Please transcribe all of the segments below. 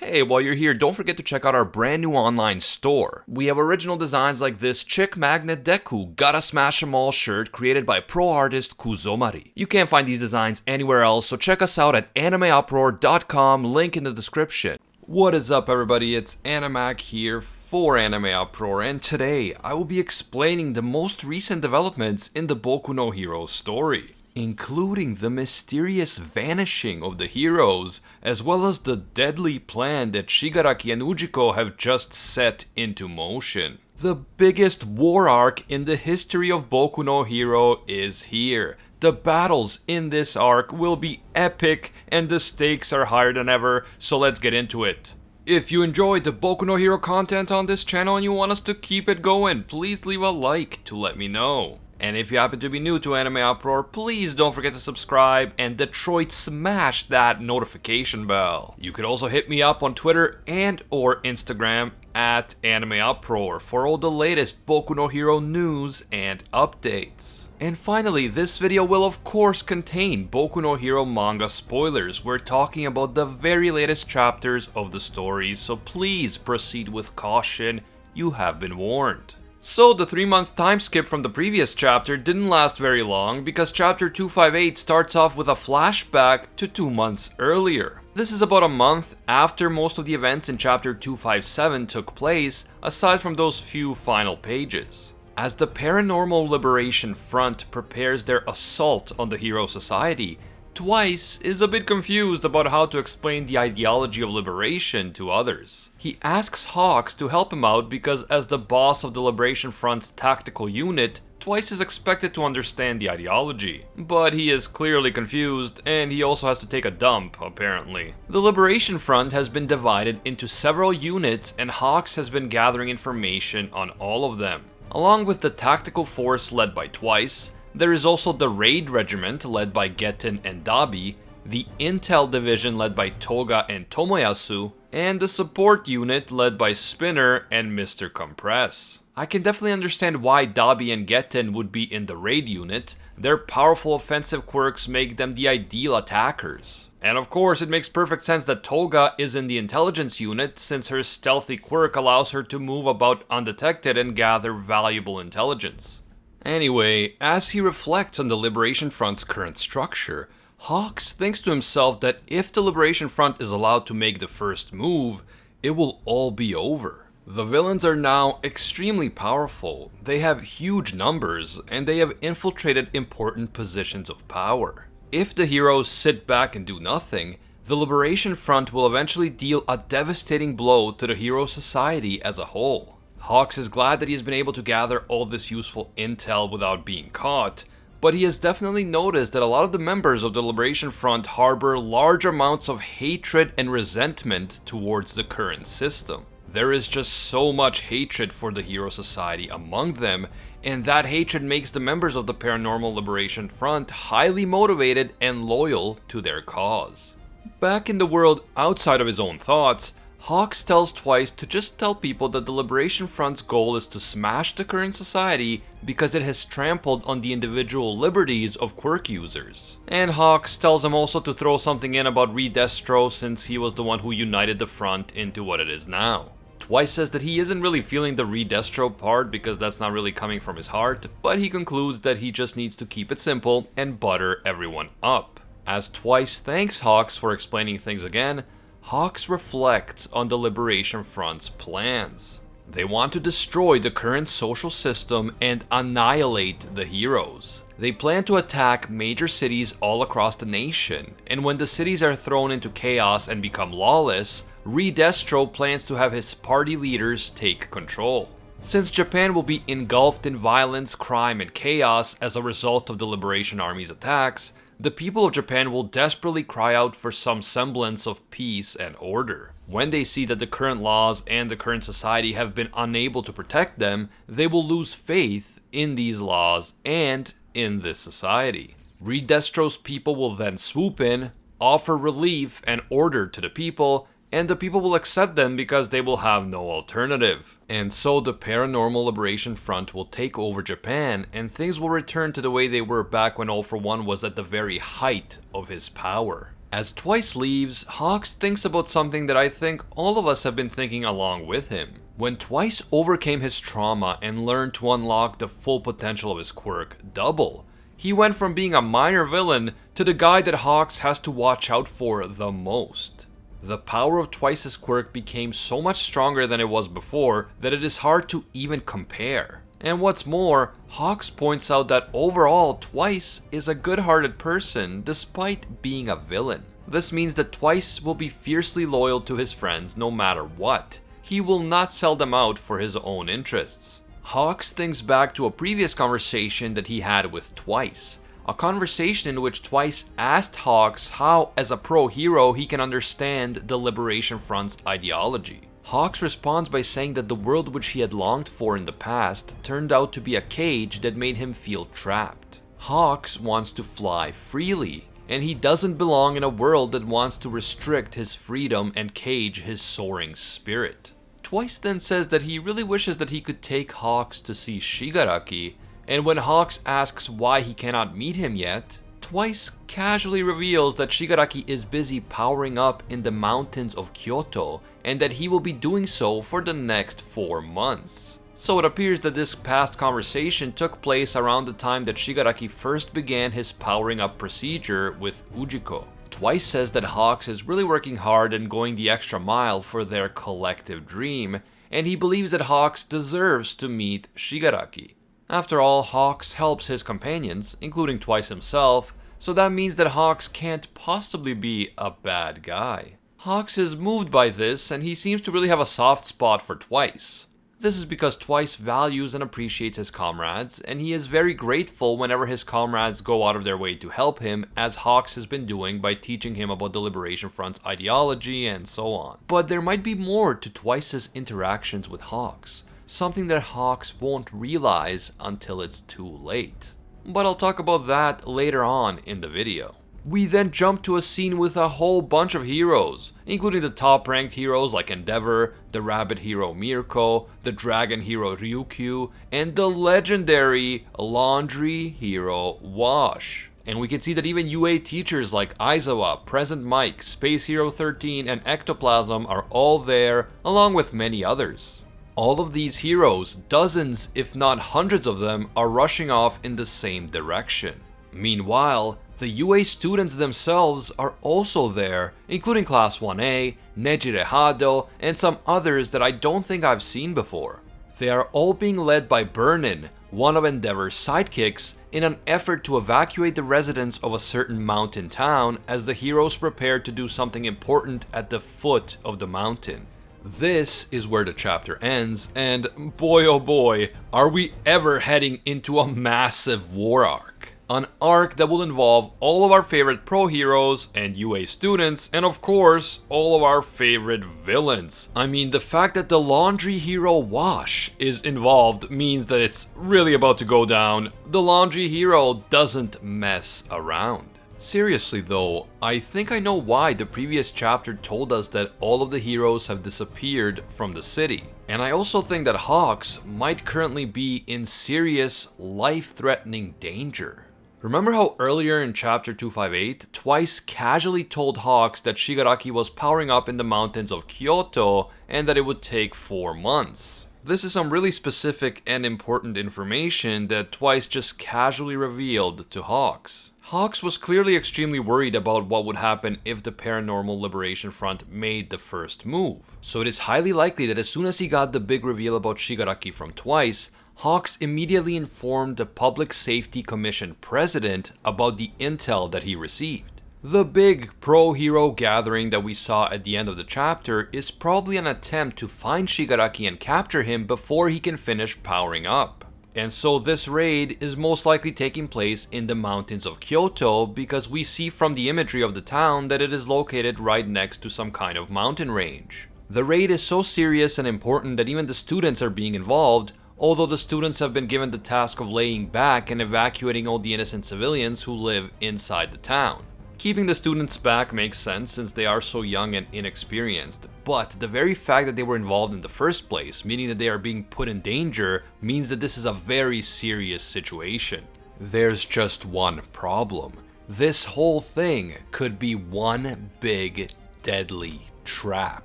Hey, while you're here, don't forget to check out our brand new online store. We have original designs like this Chick Magnet Deku Gotta Smash 'em All shirt created by pro artist Kuzomari. You can't find these designs anywhere else, so check us out at AnimeUproar.com, link in the description. What is up, everybody? It's Animac here for AnimeUproar, and today I will be explaining the most recent developments in the Boku no Hero story, including the mysterious vanishing of the heroes, as well as the deadly plan that Shigaraki and Ujiko have just set into motion. The biggest war arc in the history of Boku no Hero is here. The battles in this arc will be epic and the stakes are higher than ever, so let's get into it. If you enjoyed the Boku no Hero content on this channel and you want us to keep it going, please leave a like to let me know. And if you happen to be new to AnimeUproar, please don't forget to subscribe and Detroit smash that notification bell. You could also hit me up on Twitter and or Instagram at AnimeUproar for all the latest Boku no Hero news and updates. And finally, this video will of course contain Boku no Hero manga spoilers. We're talking about the very latest chapters of the story, so please proceed with caution, you have been warned. So the 3-month time skip from the previous chapter didn't last very long because chapter 258 starts off with a flashback to 2 months earlier. This is about a month after most of the events in chapter 257 took place, aside from those few final pages. As the Paranormal Liberation Front prepares their assault on the Hero Society, Twice is a bit confused about how to explain the ideology of liberation to others. He asks Hawks to help him out because as the boss of the Liberation Front's tactical unit, Twice is expected to understand the ideology. But he is clearly confused, and he also has to take a dump, apparently. The Liberation Front has been divided into several units, and Hawks has been gathering information on all of them. Along with the tactical force led by Twice, there is also the Raid Regiment led by Getten and Dabi, the Intel Division led by Toga and Tomoyasu, and the support unit led by Spinner and Mr. Compress. I can definitely understand why Dabi and Getten would be in the Raid unit. Their powerful offensive quirks make them the ideal attackers. And of course, it makes perfect sense that Toga is in the intelligence unit, since her stealthy quirk allows her to move about undetected and gather valuable intelligence. Anyway, as he reflects on the Liberation Front's current structure, Hawks thinks to himself that if the Liberation Front is allowed to make the first move, it will all be over. The villains are now extremely powerful, they have huge numbers, and they have infiltrated important positions of power. If the heroes sit back and do nothing, the Liberation Front will eventually deal a devastating blow to the Hero Society as a whole. Hawks is glad that he has been able to gather all this useful intel without being caught, but he has definitely noticed that a lot of the members of the Liberation Front harbor large amounts of hatred and resentment towards the current system. There is just so much hatred for the Hero Society among them, and that hatred makes the members of the Paranormal Liberation Front highly motivated and loyal to their cause. Back in the world outside of his own thoughts, Hawks tells Twice to just tell people that the Liberation Front's goal is to smash the current society because it has trampled on the individual liberties of quirk users. And Hawks tells him also to throw something in about Redestro, since he was the one who united the front into what it is now. Twice says that he isn't really feeling the Redestro part because that's not really coming from his heart, but he concludes that he just needs to keep it simple and butter everyone up. As Twice thanks Hawks for explaining things again, Hawks reflects on the Liberation Front's plans. They want to destroy the current social system and annihilate the heroes. They plan to attack major cities all across the nation, and when the cities are thrown into chaos and become lawless, Redestro plans to have his party leaders take control. Since Japan will be engulfed in violence, crime, and chaos as a result of the Liberation Army's attacks, the people of Japan will desperately cry out for some semblance of peace and order. When they see that the current laws and the current society have been unable to protect them, they will lose faith in these laws and in this society. Redestro's people will then swoop in, offer relief and order to the people, and the people will accept them because they will have no alternative. And so the Paranormal Liberation Front will take over Japan, and things will return to the way they were back when All For One was at the very height of his power. As Twice leaves, Hawks thinks about something that I think all of us have been thinking along with him. When Twice overcame his trauma and learned to unlock the full potential of his quirk, Double, he went from being a minor villain to the guy that Hawks has to watch out for the most. The power of Twice's quirk became so much stronger than it was before that it is hard to even compare. And what's more, Hawks points out that overall Twice is a good-hearted person despite being a villain. This means that Twice will be fiercely loyal to his friends no matter what. He will not sell them out for his own interests. Hawks thinks back to a previous conversation that he had with Twice. A conversation in which Twice asked Hawks how, as a pro-hero, he can understand the Liberation Front's ideology. Hawks responds by saying that the world which he had longed for in the past turned out to be a cage that made him feel trapped. Hawks wants to fly freely, and he doesn't belong in a world that wants to restrict his freedom and cage his soaring spirit. Twice then says that he really wishes that he could take Hawks to see Shigaraki, and when Hawks asks why he cannot meet him yet, Twice casually reveals that Shigaraki is busy powering up in the mountains of Kyoto, and that he will be doing so for the next 4 months. So it appears that this past conversation took place around the time that Shigaraki first began his powering up procedure with Ujiko. Twice says that Hawks is really working hard and going the extra mile for their collective dream, and he believes that Hawks deserves to meet Shigaraki. After all, Hawks helps his companions, including Twice himself, so that means that Hawks can't possibly be a bad guy. Hawks is moved by this, and he seems to really have a soft spot for Twice. This is because Twice values and appreciates his comrades, and he is very grateful whenever his comrades go out of their way to help him, as Hawks has been doing by teaching him about the Liberation Front's ideology and so on. But there might be more to Twice's interactions with Hawks, something that Hawks won't realize until it's too late. But I'll talk about that later on in the video. We then jump to a scene with a whole bunch of heroes, including the top-ranked heroes like Endeavor, the rabbit hero Mirko, the dragon hero Ryukyu, and the legendary laundry hero Wash. And we can see that even UA teachers like Aizawa, Present Mike, Space Hero 13, and Ectoplasm are all there, along with many others. All of these heroes, dozens if not hundreds of them, are rushing off in the same direction. Meanwhile, the UA students themselves are also there, including Class 1A, Nejire Hado, and some others that I don't think I've seen before. They are all being led by Burnin, one of Endeavor's sidekicks, in an effort to evacuate the residents of a certain mountain town as the heroes prepare to do something important at the foot of the mountain. This is where the chapter ends, and boy oh boy, are we ever heading into a massive war arc. An arc that will involve all of our favorite pro heroes and UA students, and of course, all of our favorite villains. I mean, the fact that the laundry hero Wash is involved means that it's really about to go down. The laundry hero doesn't mess around. Seriously though, I think I know why the previous chapter told us that all of the heroes have disappeared from the city. And I also think that Hawks might currently be in serious, life-threatening danger. Remember how earlier in chapter 258, Twice casually told Hawks that Shigaraki was powering up in the mountains of Kyoto and that it would take 4 months. This is some really specific and important information that Twice just casually revealed to Hawks. Hawks was clearly extremely worried about what would happen if the Paranormal Liberation Front made the first move. So it is highly likely that as soon as he got the big reveal about Shigaraki from Twice, Hawks immediately informed the Public Safety Commission president about the intel that he received. The big pro-hero gathering that we saw at the end of the chapter is probably an attempt to find Shigaraki and capture him before he can finish powering up. And so this raid is most likely taking place in the mountains of Kyoto because we see from the imagery of the town that it is located right next to some kind of mountain range. The raid is so serious and important that even the students are being involved, although the students have been given the task of laying back and evacuating all the innocent civilians who live inside the town. Keeping the students back makes sense since they are so young and inexperienced, but the very fact that they were involved in the first place, meaning that they are being put in danger, means that this is a very serious situation. There's just one problem. This whole thing could be one big, deadly trap.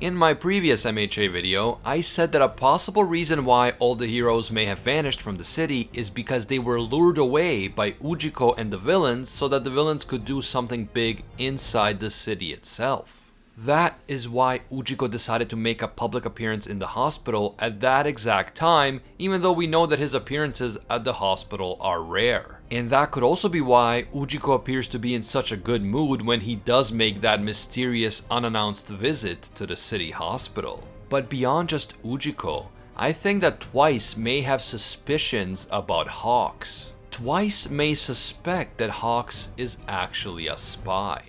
In my previous MHA video, I said that a possible reason why all the heroes may have vanished from the city is because they were lured away by Ujiko and the villains so that the villains could do something big inside the city itself. That is why Ujiko decided to make a public appearance in the hospital at that exact time, even though we know that his appearances at the hospital are rare. And that could also be why Ujiko appears to be in such a good mood when he does make that mysterious unannounced visit to the city hospital. But beyond just Ujiko, I think that Twice may have suspicions about Hawks. Twice may suspect that Hawks is actually a spy.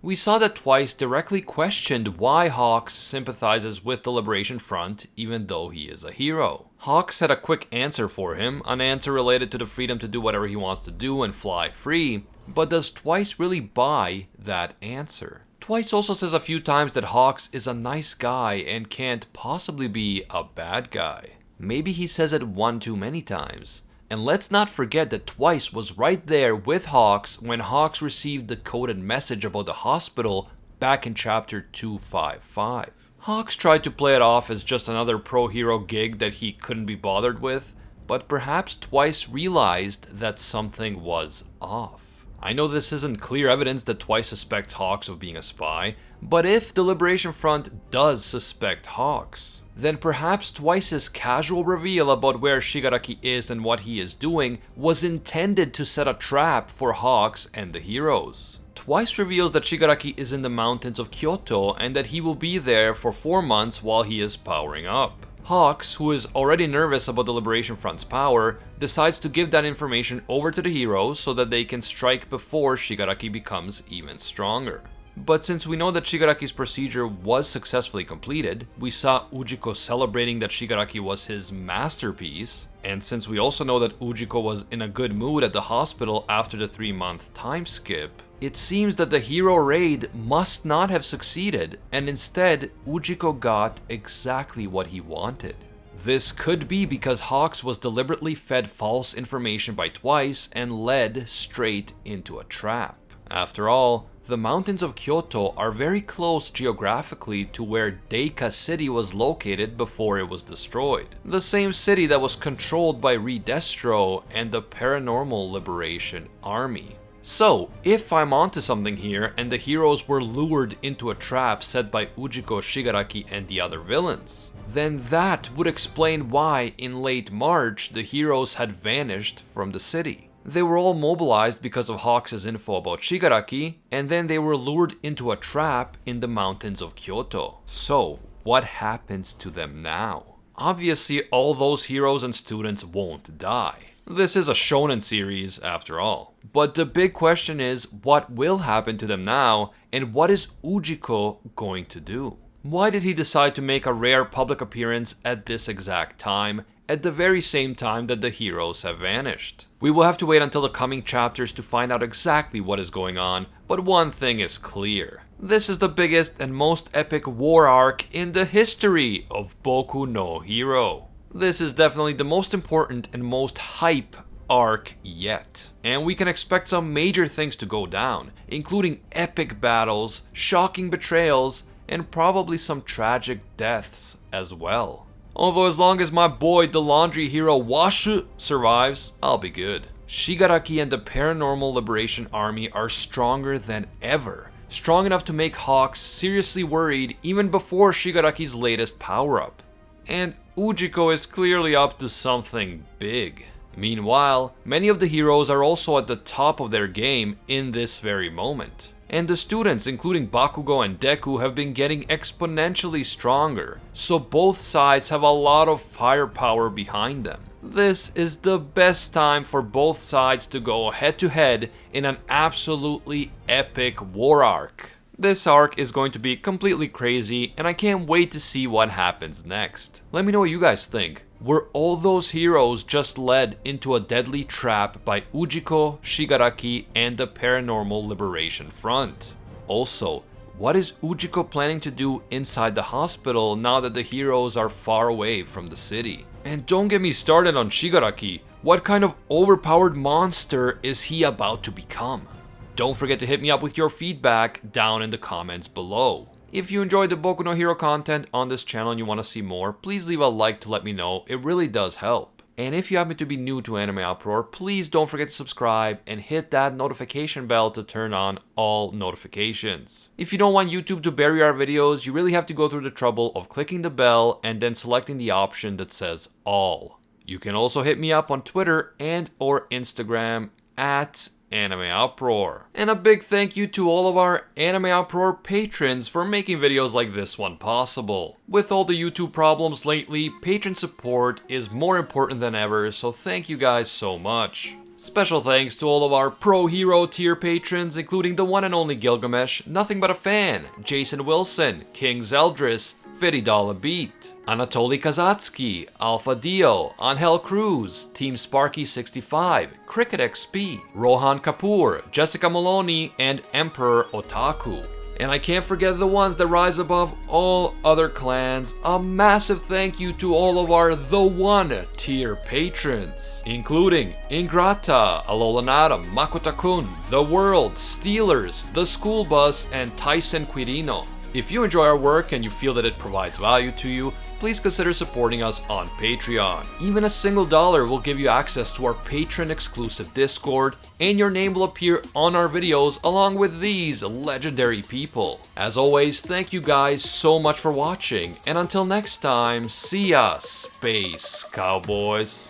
We saw that Twice directly questioned why Hawks sympathizes with the Liberation Front even though he is a hero. Hawks had a quick answer for him, an answer related to the freedom to do whatever he wants to do and fly free, but does Twice really buy that answer? Twice also says a few times that Hawks is a nice guy and can't possibly be a bad guy. Maybe he says it one too many times. And let's not forget that Twice was right there with Hawks when Hawks received the coded message about the hospital back in chapter 255. Hawks tried to play it off as just another pro-hero gig that he couldn't be bothered with, but perhaps Twice realized that something was off. I know this isn't clear evidence that Twice suspects Hawks of being a spy, but if the Liberation Front does suspect Hawks, then perhaps Twice's casual reveal about where Shigaraki is and what he is doing was intended to set a trap for Hawks and the heroes. Twice reveals that Shigaraki is in the mountains of Kyoto and that he will be there for 4 months while he is powering up. Hawks, who is already nervous about the Liberation Front's power, decides to give that information over to the heroes so that they can strike before Shigaraki becomes even stronger. But since we know that Shigaraki's procedure was successfully completed, we saw Ujiko celebrating that Shigaraki was his masterpiece, and since we also know that Ujiko was in a good mood at the hospital after the 3-month time skip, it seems that the hero raid must not have succeeded, and instead Ujiko got exactly what he wanted. This could be because Hawks was deliberately fed false information by Twice and led straight into a trap. After all, the mountains of Kyoto are very close geographically to where Deika City was located before it was destroyed. The same city that was controlled by Redestro and the Paranormal Liberation Army. So, if I'm onto something here and the heroes were lured into a trap set by Ujiko, Shigaraki, and the other villains, then that would explain why in late March the heroes had vanished from the city. They were all mobilized because of Hawks' info about Shigaraki, and then they were lured into a trap in the mountains of Kyoto. So, what happens to them now? Obviously, all those heroes and students won't die. This is a shonen series, after all. But the big question is, what will happen to them now, and what is Ujiko going to do? Why did he decide to make a rare public appearance at this exact time, at the very same time that the heroes have vanished? We will have to wait until the coming chapters to find out exactly what is going on, but one thing is clear. This is the biggest and most epic war arc in the history of Boku no Hero. This is definitely the most important and most hype arc yet. And we can expect some major things to go down, including epic battles, shocking betrayals, and probably some tragic deaths as well. Although as long as my boy the laundry hero Washu survives, I'll be good. Shigaraki and the Paranormal Liberation Army are stronger than ever. Strong enough to make Hawks seriously worried even before Shigaraki's latest power-up. And Ujiko is clearly up to something big. Meanwhile, many of the heroes are also at the top of their game in this very moment. And the students, including Bakugo and Deku, have been getting exponentially stronger, so both sides have a lot of firepower behind them. This is the best time for both sides to go head to head in an absolutely epic war arc. This arc is going to be completely crazy, and I can't wait to see what happens next. Let me know what you guys think. Were all those heroes just led into a deadly trap by Ujiko, Shigaraki, and the Paranormal Liberation Front? Also, what is Ujiko planning to do inside the hospital now that the heroes are far away from the city? And don't get me started on Shigaraki. What kind of overpowered monster is he about to become? don't forget to hit me up with your feedback down in the comments below. If you enjoyed the Boku no Hero content on this channel and you want to see more, please leave a like to let me know, it really does help. And if you happen to be new to AnimeUproar, please don't forget to subscribe and hit that notification bell to turn on all notifications. If you don't want YouTube to bury our videos, you really have to go through the trouble of clicking the bell and then selecting the option that says all. You can also hit me up on Twitter and or Instagram at AnimeUproar. And a big thank you to all of our AnimeUproar patrons for making videos like this one possible. With all the YouTube problems lately, patron support is more important than ever, so thank you guys so much. Special thanks to all of our Pro Hero tier patrons, including the one and only Gilgamesh, Nothing But a Fan, Jason Wilson, King Zeldris, $50 Beat, Anatoly Kazatsky, Alpha Dio, Angel Cruz, Team Sparky 65, Cricket XP, Rohan Kapoor, Jessica Maloney, and Emperor Otaku. And I can't forget the ones that rise above all other clans. A massive thank you to all of our The One tier patrons, including Ingrata, Alolanadam, Makotakun, The World, Steelers, The School Bus, and Tyson Quirino. If you enjoy our work and you feel that it provides value to you, please consider supporting us on Patreon. Even a single dollar will give you access to our patron-exclusive Discord, and your name will appear on our videos along with these legendary people. As always, thank you guys so much for watching, and until next time, see ya, Space Cowboys.